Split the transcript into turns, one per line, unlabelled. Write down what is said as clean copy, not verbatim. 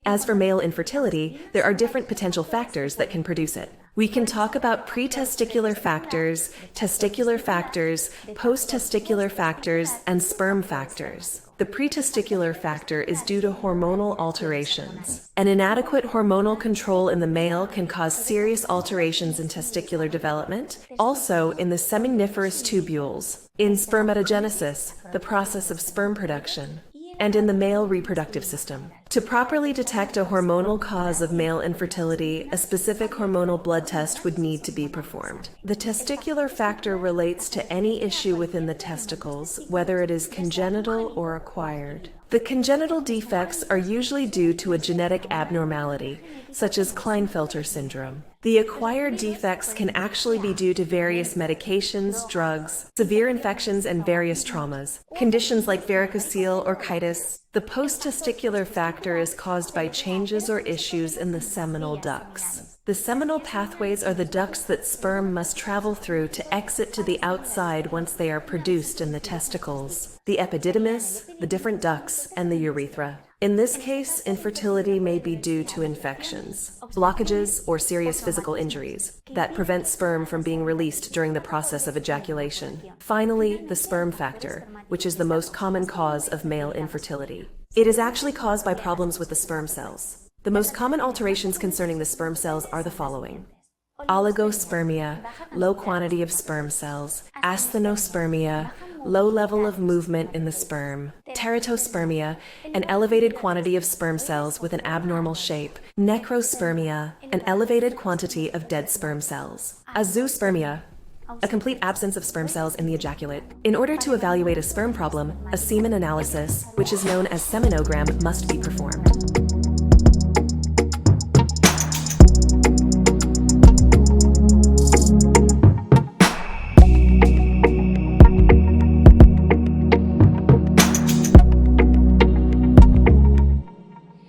As for male infertility, there are different potential factors that can produce it. We can talk about pre-testicular factors, testicular factors, post-testicular factors, and sperm factors. The pre-testicular factor is due to hormonal alterations. An inadequate hormonal control in the male can cause serious alterations in testicular development, also in the seminiferous tubules, in spermatogenesis, the process of sperm production, and in the male reproductive system. To properly detect a hormonal cause of male infertility, a specific hormonal blood test would need to be performed. The testicular factor relates to any issue within the testicles, whether it is congenital or acquired. The congenital defects are usually due to a genetic abnormality, such as Klinefelter syndrome. The acquired defects can actually be due to various medications, drugs, severe infections, and various traumas. Conditions like varicocele or orchitis. The post-testicular factor is caused by changes or issues in the seminal ducts. The seminal pathways are the ducts that sperm must travel through to exit to the outside once they are produced in the testicles. The epididymis, the different ducts, and the urethra. In this case, infertility may be due to infections, blockages, or serious physical injuries that prevent sperm from being released during the process of ejaculation. Finally, the sperm factor, which is the most common cause of male infertility. It is actually caused by problems with the sperm cells. The most common alterations concerning the sperm cells are the following: oligospermia, low quantity of sperm cells; asthenospermia, low level of movement in the sperm; teratospermia, an elevated quantity of sperm cells with an abnormal shape; necrospermia, an elevated quantity of dead sperm cells; azoospermia, a complete absence of sperm cells in the ejaculate. In order to evaluate a sperm problem, a semen analysis, which is known as seminogram, must be performed.